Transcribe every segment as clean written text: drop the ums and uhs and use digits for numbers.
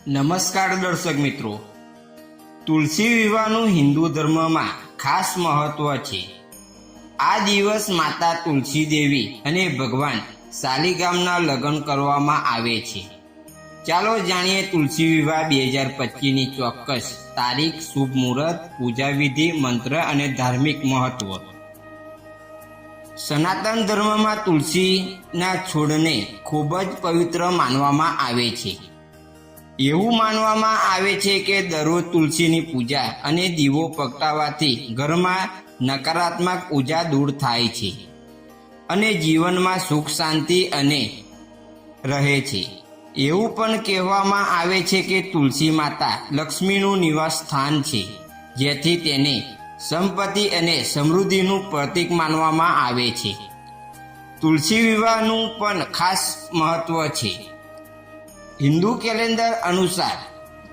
નમસ્કાર દર્શક મિત્રો, તુલસી વિવાહનું હિન્દુ ધર્મમાં ખાસ મહત્વ છે। આ દિવસ માતા તુલસી દેવી અને ભગવાન શાલિગ્રામના લગ્ન કરવામાં આવે છે। ચાલો જાણીએ તુલસી વિવાહ 2025ની ચોક્કસ તારીખ, શુભ મુહૂર્ત, પૂજા વિધિ, મંત્ર અને ધાર્મિક મહત્વ। સનાતન ધર્મમાં તુલસીના છોડને ખૂબ જ પવિત્ર માનવામાં આવે છે। એવું માનવામાં આવે છે કે દરરોજ તુલસીની પૂજા અને દીવો પ્રગટાવવાથી ઘરમાં નકારાત્મક ઉર્જા દૂર થાય છે અને જીવનમાં સુખ શાંતિ અને રહે છે। એવું પણ કહેવામાં આવે છે કે તુલસી માતા લક્ષ્મીનું નિવાસ સ્થાન છે, જેથી તેને સંપત્તિ અને સમૃદ્ધિનું પ્રતીક માનવામાં આવે છે। તુલસી વિવાહનું પણ ખાસ મહત્વ છે। હિન્દુ કેલેન્ડર અનુસાર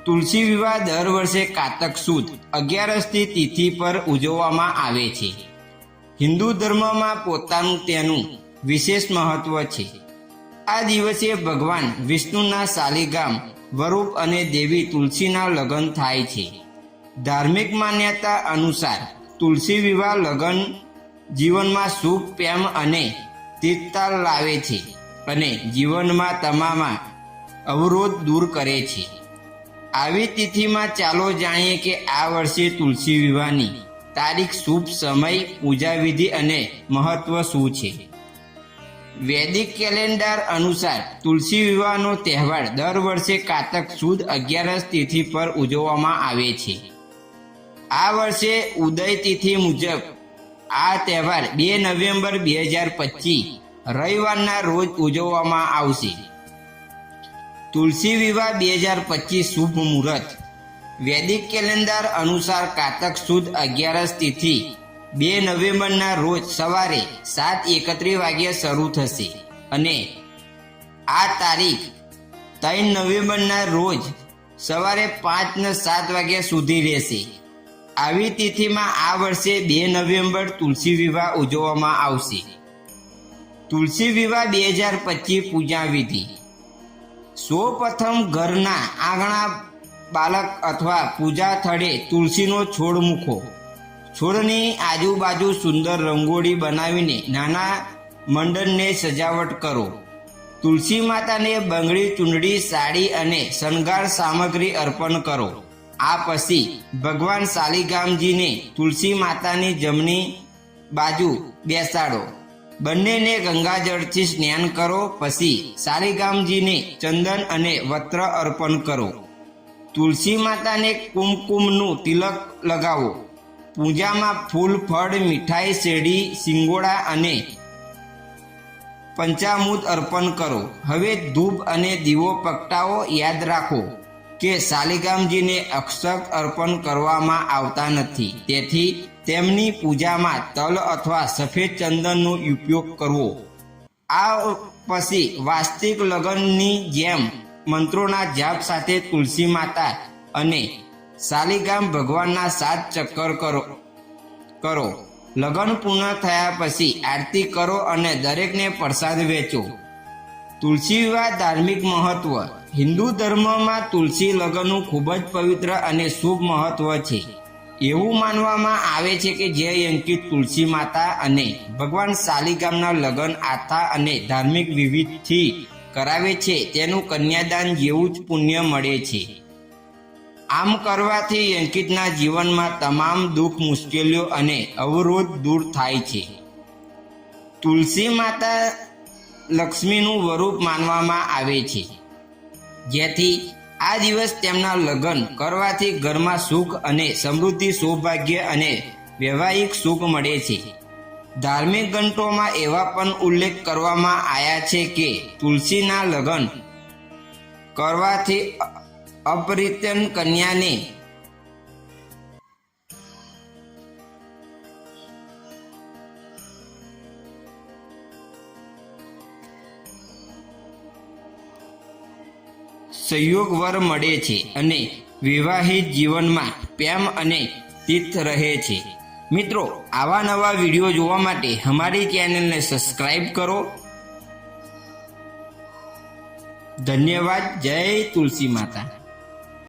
તુલસી વિવાહ દર વર્ષે કારતક સુદ 11મી તિથિ પર ઉજવવામાં આવે છે। હિન્દુ ધર્મમાં પોતાનું તેનું વિશેષ મહત્વ છે। આ દિવસે ભગવાન વિષ્ણુના શાલિગ્રામ સ્વરૂપ અને દેવી તુલસીના લગ્ન થાય છે। ધાર્મિક માન્યતા અનુસાર તુલસી વિવાહ લગ્ન જીવનમાં સુખ, પ્રેમ અને સ્થિરતા લાવે છે અને જીવનમાં તમામ અવરોધ દૂર કરે છે। આવી તિથિમાં ચાલો જાણીએ કે આ વર્ષે તુલસી વિવાહની તારીખ, શુભ સમય, પૂજા વિધિ અને મહત્વ શું છે। વૈદિક કેલેન્ડર અનુસાર તુલસી વિવાહનો તહેવાર દર વર્ષે કારતક સુદ 11 તિથિ પર ઉજવવામાં આવે છે। આ વર્ષે ઉદય તિથિ મુજબ આ તહેવાર 2 નવેમ્બર 2025 રવિવારના રોજ ઉજવવામાં આવશે। તુલસી વિવાહ 2025 શુભ મુહૂર્ત વૈદિક કેલેન્ડર અનુસાર કારતક સુદ 11 તિથિ 2 નવેમ્બરના રોજ સવારે 7:31 વાગ્યે શરૂ થશે અને આ તારીખ 3 નવેમ્બરના રોજ સવારે 5:07 વાગ્યા સુધી રહેશે। આવી તિથિમાં આ વર્ષે 2 નવેમ્બર તુલસી વિવાહ ઉજવવામાં આવશે। તુલસી વિવાહ 2025 પૂજા વિધિ। સૌપ્રથમ ઘરના આંગણા, બાલક અથવા પૂજા સ્થળે તુલસીનો છોડ મૂકો। છોડની આજુબાજુ સુંદર રંગોળી બનાવીને નાના મંડપને સજાવટ કરો। તુલસી માતાને બંગડી, ચૂંદડી, સાડી અને શણગાર સામગ્રી અર્પણ કરો। આ પછી ભગવાન શાલિગ્રામજીને તુલસી માતાની જમણી બાજુ બેસાડો। બંનેને ગંગાજળથી સ્નાન કરો। પછી શાલિગ્રામજીને ચંદન અને વસ્ત્ર અર્પણ કરો। તુલસી માતાને કુમકુમનું તિલક લગાવો। પૂજામાં ફૂલ, ફળ, મીઠાઈ, શેરડી, સિંગોડા અને પંચામૃત અર્પણ કરો। હવે ધૂપ અને દીવો પ્રગટાવો। યાદ રાખો કે શાલિગ્રામજીને અક્ષત અર્પણ કરવામાં આવતા નથી, તેથી તેમની પૂજામાં તલ અથવા સફેદ ચંદનનો ઉપયોગ કરવો। આ પછી વાસ્તવિક લગ્નની જેમ મંત્રોના જાપ સાથે તુલસી માતા અને શાલિગ્રામ ભગવાનના 7 ચક્કર કરો। લગ્ન પૂર્ણ થયા પછી આરતી કરો અને દરેકને પ્રસાદ વહેંચો। તુલસી વિવાહ ધાર્મિક મહત્વ। હિન્દુ ધર્મમાં તુલસી લગ્નનું ખૂબ જ પવિત્ર અને શુભ મહત્વ છે। એવું માનવામાં આવે છે કે જે અંકિત તુલસી માતા અને ભગવાન શાલિગ્રામના લગ્ન આસ્થા અને ધાર્મિક વિધિથી કરાવે છે, તેનું કન્યાદાન જેવું જ પુણ્ય મળે છે। આમ કરવાથી અંકિતના જીવનમાં તમામ દુઃખ, મુશ્કેલીઓ અને અવરોધ દૂર થાય છે। તુલસી માતા લક્ષ્મીનું સ્વરૂપ માનવામાં આવે છે, જેથી આ દિવસ તેમના લગ્ન કરવાથી ઘરમાં સુખ અને સમૃદ્ધિ, સૌભાગ્ય અને વૈવાહિક સુખ મળે છે। ધાર્મિક ગ્રંથોમાં એવા પણ ઉલ્લેખ કરવામાં આવ્યા છે કે તુલસીના લગ્ન કરવાથી અપરિતન કન્યાને સંયોગ વર મળે છે અને વિવાહિત જીવનમાં પ્રેમ અને તીર્થ રહે છે। મિત્રો, આવા નવા વિડીયો જોવા માટે અમારી ચેનલને સબસ્ક્રાઈબ કરો। ધન્યવાદ। જય તુલસી માતા।